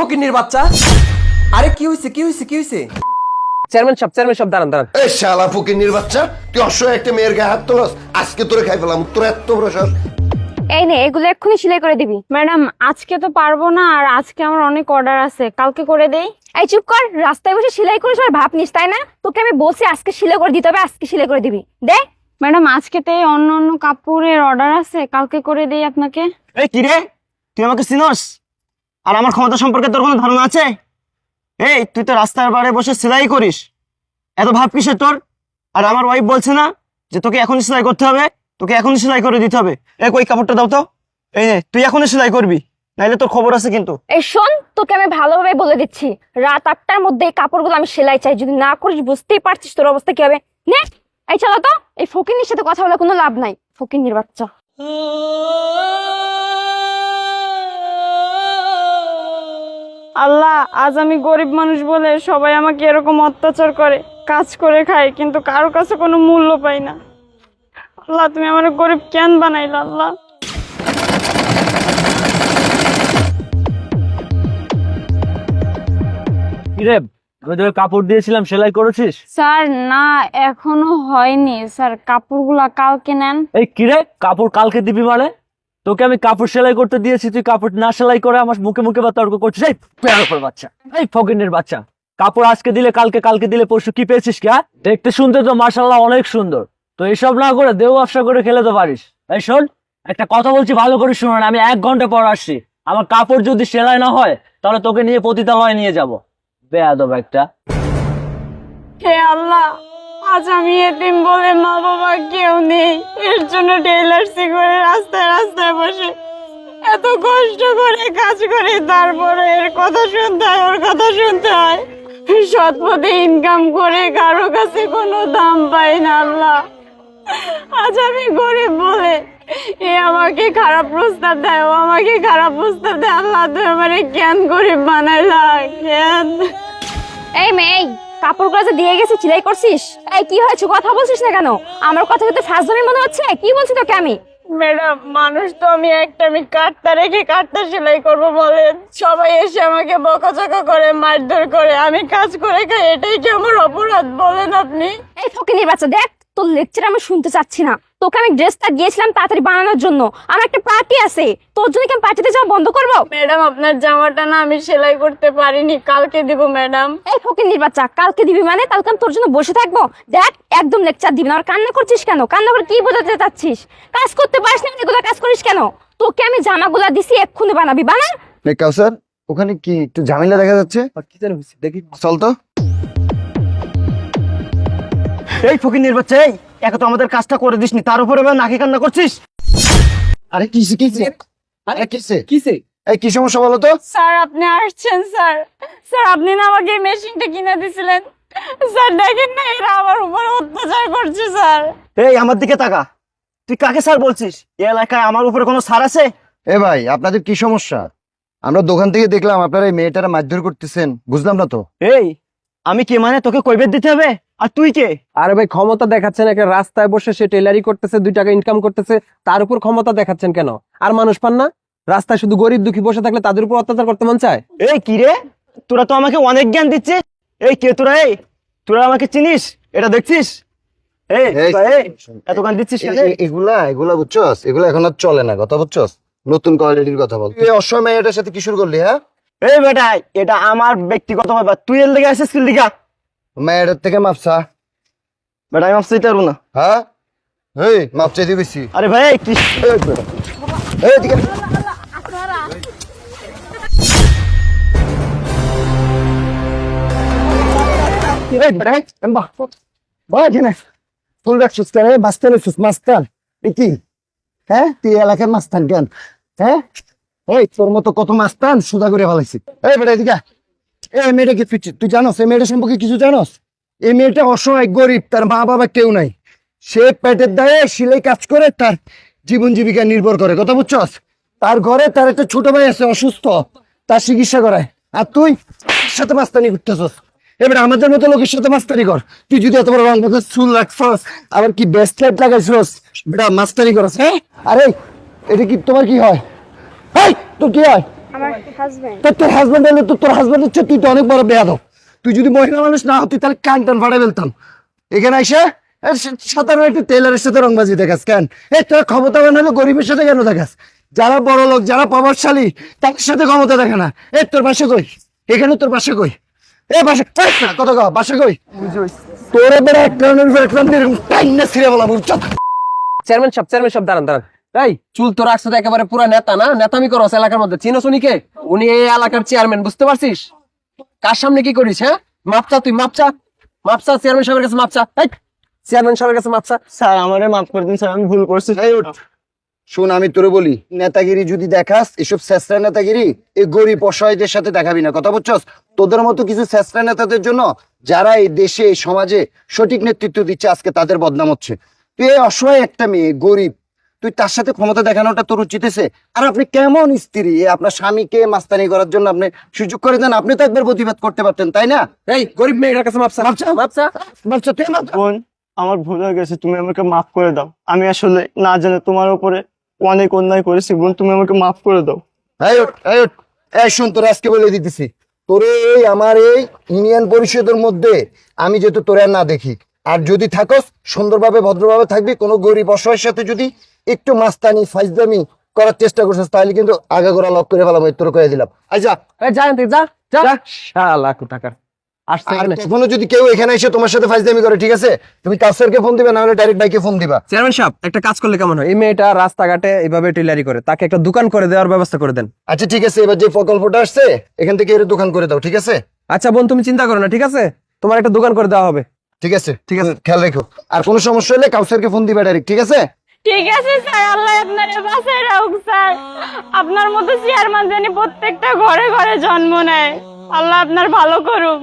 ফকিন্নির বাচ্চা, আরে কি হইছে কি হইছে কি হইছে? চেয়ারম্যান সাহেব দাঁড়ান দাঁড়ান। এই শালা ফকিন্নির বাচ্চা, তুই অসহায় একটা মেয়ের গায়ে হাত তোলস, আজকে তোরে খাই ফেলাম। তোর এত বড় সাহস! এই নে, এগুলো এক্ষুনি সেলাই করে দিবি। ম্যাডাম, আজকে তো পারবো না, আর আজকে আমার অনেক অর্ডার আছে, কালকে করে দেই। এই চুপ কর, রাস্তায় বসে সেলাই করিস আর ভাব নিস, তাই না? তোকে আমি বলছি আজকে সেলাই করে দিতে হবে, আজকে সেলাই করে দিবি। দে ম্যাডাম, আজকে তো অন্য অন্য কাপড়ের অর্ডার আছে, কালকে করে দেই আপনাকে। এই কি রে, তুই আমাকে চিনস? আর আমার ক্ষমতা সম্পর্কে তোর কোনো ধারণা আছে? এই তুই তো রাস্তার বারে বসে সেলাই করিস, এত ভাব কিসের তোর? আর আমার ওয়াইফ বলছে না যে তোকে এখনই সেলাই করতে হবে, তোকে এখনই সেলাই করে দিতে হবে। এই কই কাপড়টা দাও তো। এই নে, তুই এখনই সেলাই করবি, নাইলে তোর খবর আছে কিন্তু। এই শোন, তোকে আমি ভালোভাবে বলে দিচ্ছি, রাত 8টার মধ্যে এই কাপড়গুলো আমি সেলাই চাই। যদি না করিস বুঝতেই পারছিস তোর অবস্থা কি হবে। নে, এই চলো তো, এই ফকিন্নির সাথে কথা বলে কোনো লাভ নাই, ফকিন্নির বাচ্চা। আল্লাহ, আজ আমি গরিব মানুষ বলে সবাই আমাকে এরকম অত্যাচার করে, কাজ করে খাই, কিন্তু কারো কাছে কোনো মূল্য পাই না। আল্লাহ, তুমি আমার গরিব কেন বানাইলা? আল্লাহ, কিরে, আমি তোকে কাপড় দিয়েছিলাম, সেলাই করেছিস? স্যার না, এখনো হয়নি স্যার, কাপড়গুলা কালকে নেন। এই কিরে, কাপড় কালকে দিবি মানে? তোকে আমি কাপড় সেলাই করতে দিয়েছি, তুই কাপড় না সেলাই করে আমার মুখে মুখে বা তর্ক করছিস? এই পেয়ার বাচ্চা, এই ফকিনের বাচ্চা, কাপড় আজকে দিলে কালকে, কালকে দিলে পরশু, কি পেয়েছিস কি? হ্যাঁ, দেখতে শুনতে তো মাশাআল্লাহ অনেক সুন্দর, তো এসব না করে দেও ব্যবসা করে খেলে তো পারিস। এই শোন, একটা কথা বলছি, ভালো করে শুনো না, আমি 1 ঘন্টা পর আসছি। আমার কাপড় যদি সেলাই না হয় তাহলে তোকে নিয়ে পতিতালয়ে নিয়ে যাব। বেয়াদব একটা। হে আল্লাহ, আজ আমি এতিম বলে মা বাবা কেউ নেই, এর জন্য টেইলার্সি করে রাস্তায় রাস্তায় বসে এত কষ্ট করে কাজ করে, তারপরে এর কথা শুনতে হয়, ওর কথা শুনতে হয়। সৎ পথে ইনকাম করে কারো কাছে কোনো দাম পাই না। আল্লাহ, আজ আমি গরিব বলে এ আমাকে খারাপ প্রস্তাব দেয়, ও আমাকে খারাপ প্রস্তাব দেয়। আল্লাহ, তুই আমারে কেন গরিব বানাইলা, কেন? এই মেয়ে, কাপড়গুলো যে দিয়ে গেছে সেলাই করছিস? এই কি হয়েছে, কথা বলছিস না কেন? আমার কথা কিন্তু ফাজলামি মনে হচ্ছে। কি বলছি তোকে আমি? ম্যাডাম, মানুষ তো আমি কাটটা রেখে কাটটা সেলাই করব বলেন, সবাই এসে আমাকে বকাঝকা করে, মারধর করে, আমি কাজ করে খাই, এটাই কি আমার অপরাধ বলেন আপনি? এই ফকিনীর বাচ্চা, দেখ তোর লেকচার আমি শুনতে চাচ্ছি না। তোকে আমি ড্রেসটা দিয়েছিলাম তাড়াতাড়ি বানানোর জন্য, আমার একটা পার্টি আছে, তোর জন্য কি আমি পার্টিতে যাওয়া বন্ধ করবো? ম্যাডাম, আপনার জামাটা না আমি সেলাই করতে পারিনি, কালকে দিব ম্যাডাম। এই ফকিনীর বাচ্চা, কালকে দিবি মানে কালকে আমি তোর জন্য বসে থাকবো? দেখ, একদম লেকচার দিবি না। আর কান্না করছিস কেন? কান্না করে কি বোঝাতে চাচ্ছিস? কাজ করতে পারিস না, এগুলো কাজ করিস কেন? তোকে আমি জামাগুলা দিছি, এক্ষুনি বানাবি, বানা। কাউসার, ওখানে কি একটু ঝামেলা দেখা যাচ্ছে? কি জানি হইছে, দেখি চল তো। এই ফকিনের বাচ্চা, এই একে তো আমাদের কাজটা করে দিসনি, তার উপরে আবার নাকি কান্না করছিস? আরে কিসে কিসে আরে কিসে কিসে? এই কি সমস্যা বলো তো? স্যার, আপনি আসছেন স্যার। স্যার, আপনি না আমাকে এই মেশিনটা কিনে দিয়েছিলেন। স্যার দেখেন না, এরা আমার উপর অত্যাচার করছে স্যার। এই আমার দিকে তাকা, তুই কাকে স্যার বলছিস? এই এলাকায় আমার উপরে কোনো স্যার আছে? এ ভাই, আপনাদের কি সমস্যা? আমরা দোকান থেকে দেখলাম আপনারা এই মেয়েটারা মারধর করতেছেন, বুঝলাম না তো। এই আমি কে মানে তোকে কৈফিয়ত দিতে হবে? আর তুই কে? আরে ভাই, ক্ষমতা দেখাচ্ছেন, একটা রাস্তায় বসে সে টেলারি করতেছে, 2 টাকা ইনকাম করতেছে, তার উপর ক্ষমতা দেখাচ্ছেন কেন? আর মানুষ পান না? রাস্তায় শুধু গরিব দুঃখী বসে থাকলে তাদের উপর অত্যাচার করতে মন চায়? এই কি রে, তোরা তো আমাকে অনেক জ্ঞান দিচ্ছিস। এই কে তোরা? এই তোরা আমাকে চিনিস? এটা দেখছিস? এই তোরা, এই এত জ্ঞান দিচ্ছিস কেন? এগুলা এগুলা বুঝছস, এগুলা এখন আর চলে না, কথা বুঝছস? নতুন কোয়ালিটির কথা বল। তুই অসময় মেয়েটার সাথে কি শুরু করলি? হ্যাঁ, এই বেটা, এটা আমার ব্যক্তিগত ব্যাপার, তুই এর লেগে আসিস কি লিগা? মেয়েটার থেকে মাপসা। বেটা আমি মাপতে পারবো না। হ্যাঁ, এই মাপ চাইতে বেশি। আরে ভাই, কি এই বেটা, এই দিকে। এই বেটা, এম্বা বাহ কেনে ফুল রাখছিস কেন? মাস্তান হচ্ছিস, মাস্তান? এ কি? হ্যাঁ, তুই এলাকার মাস্তান কেন? হ্যাঁ, ওই তোর মতো কত মাস্তান সুদা করে ফেলাইছি। এই বেটা এদিকে, এই মেয়েটাকে তুই জানোস? এই মেয়েটা সম্পর্কে কিছু জানোস? এই মেয়েটা অসহায়, গরিব, তার মা বাবা কেউ নাই, সে পেটের দায়ে সিলাই কাজ করে তার জীবন জীবিকা নির্ভর করে, কথা বুঝছস? তার ঘরে তার একটা ছোট ভাই আছে অসুস্থ, তার চিকিৎসা করায়, আর তুই সাথে মাস্তানি করতেছস। এবার আমাদের মতো লোকের সাথে মাস্তানি কর। তুই যদি এত বড় রং চুল রাখছস, আবার কি বেস্ট লাইট লাগাইছস, বেটা মাস্তানি করস? হ্যাঁ, আরে এটা কি তোমার কি হয়? তোর কি হয়? আমার হাজবেন্ড। তোর হাজবেন্ড হলে তো তোর হাজবেন্ড হচ্ছে, তুই তো অনেক বড় বেয়াদব। তুই যদি মহিলা মানুষ না হতি তাহলে কান টান ফাটাই ফেলতাম। এখানে এসে সাধারণ একটা টেলারের সাথে রংবাজি দেখাস কেন? তোর ক্ষমতাবান হলে গরিবের সাথে কেন দেখাস? যারা বড় লোক, যারা প্রভাবশালী, তাদের সাথে ক্ষমতা দেখে না। তোর বাসা কই? এখানে তোর বাসা কই? বাসা কত গা? বাসা কই? তোর এবার একটা ছিঁড়ে বলা বুঝছো? চেয়ারম্যান সাহেব দাঁড়ান দাঁড়ান। এই চুল তো রাখছো তো একেবারে পুরা নেতা না, নেতামি করস এলাকার মধ্যে। চিনোস উনিকে? উনি এই এলাকার চেয়ারম্যান, বুঝতে পারছিস? কার সামনে কি করিস? হ্যাঁ, মাপচা তুই, মাপচা মাপচা চেয়ারম্যান সাহেবের কাছে মাপচা। এই চেয়ারম্যান সাহেবের কাছে মাপচা। স্যার আমারে মাফ করে দিন স্যার, আমি ভুল করছি। শোন, আমি তোরে বলি, নেতাগিরি যদি দেখাস, এসব শেষরা নেতাগিরি এই গরিব অসহায়দের সাথে দেখাবি না, কথা বুঝছস? তোদের মতো কিছু শেষরা নেতাদের জন্য, যারা এই দেশে এই সমাজে সঠিক নেতৃত্ব দিচ্ছে, আজকে তাদের বদনাম হচ্ছে। তুই এই অসহায় একটা মেয়ে, গরিব, তুই তার সাথে ক্ষমতা দেখানোটা তোর উচিত হয়েছে? আর আপনি কেমন স্ত্রী, আপনার স্বামীকে মাস্তানি করার জন্য আপনি সুযোগ করে দেন? আপনি তো একবার প্রতিবাদ করতে পারতেন, তাই না? এই গরিব মেয়েটার কাছে মাপচা মাপচা। মাপচা। মাপচা, তুই মাপচা। বোন, আমার ভুল হয়ে গেছে, তুমি আমাকে মাফ করে দাও। আমি আসলে না জানে তোমার উপরে অনেক অন্যায় করেছি বোন, তুমি আমাকে মাফ করে দাও। শোন, তোরে আজকে বলে দিতেছি, তোরে এই আমার এই ইউনিয়ন পরিষদের মধ্যে আমি যেহেতু তোরে আর না দেখি, আর যদি থাকস সুন্দরভাবে ভদ্রভাবে থাকবি। কোনো গরিব অসহায়ের সাথে যদি একটু মাস্তানি ফাইজদামি করার চেষ্টা করছিস, তাহলে কিন্তু আগাগোড়া লক করে ফেলাম, তোর কয়ে দিলাম। আচ্ছা, এই যা এনতে, যা যা। শালা কোথাকার আসছে আর এখানে। কখনো যদি কেউ এখানে এসে তোমার সাথে ফাইজদামি করে, ঠিক আছে, তুমি কাউসারকে ফোন দিবে, না হলে ডাইরেক্ট ভাইকে ফোন দিবা। চেয়ারম্যান সাহেব একটা কাজ করলে কেমন হয়? এই মেয়েটা রাস্তাঘাটে এইভাবে টেলারি করে, তাকে একটা দোকান করে দেওয়ার ব্যবস্থা করে দেন। আচ্ছা ঠিক আছে, এবার যে প্রকল্পটা আসছে এখান থেকে এর দোকান করে দাও, ঠিক আছে? আচ্ছা বোন, তুমি চিন্তা করো না, ঠিক আছে? তোমার একটা দোকান করে দেওয়া হবে। ঠিক আছে, ঠিক আছে, খেয়াল রেখো। আর কোনো সমস্যা হলে কাউসারকে ফোন দিবা ডাইরেক্ট, ঠিক আছে? ঠিক আছে স্যার, আল্লাহ আপনার বাসায় রাখুক স্যার। আপনার মতো চেয়ারম্যান জানি প্রত্যেকটা ঘরে ঘরে জন্ম নেয়। আল্লাহ আপনার ভালো করুক।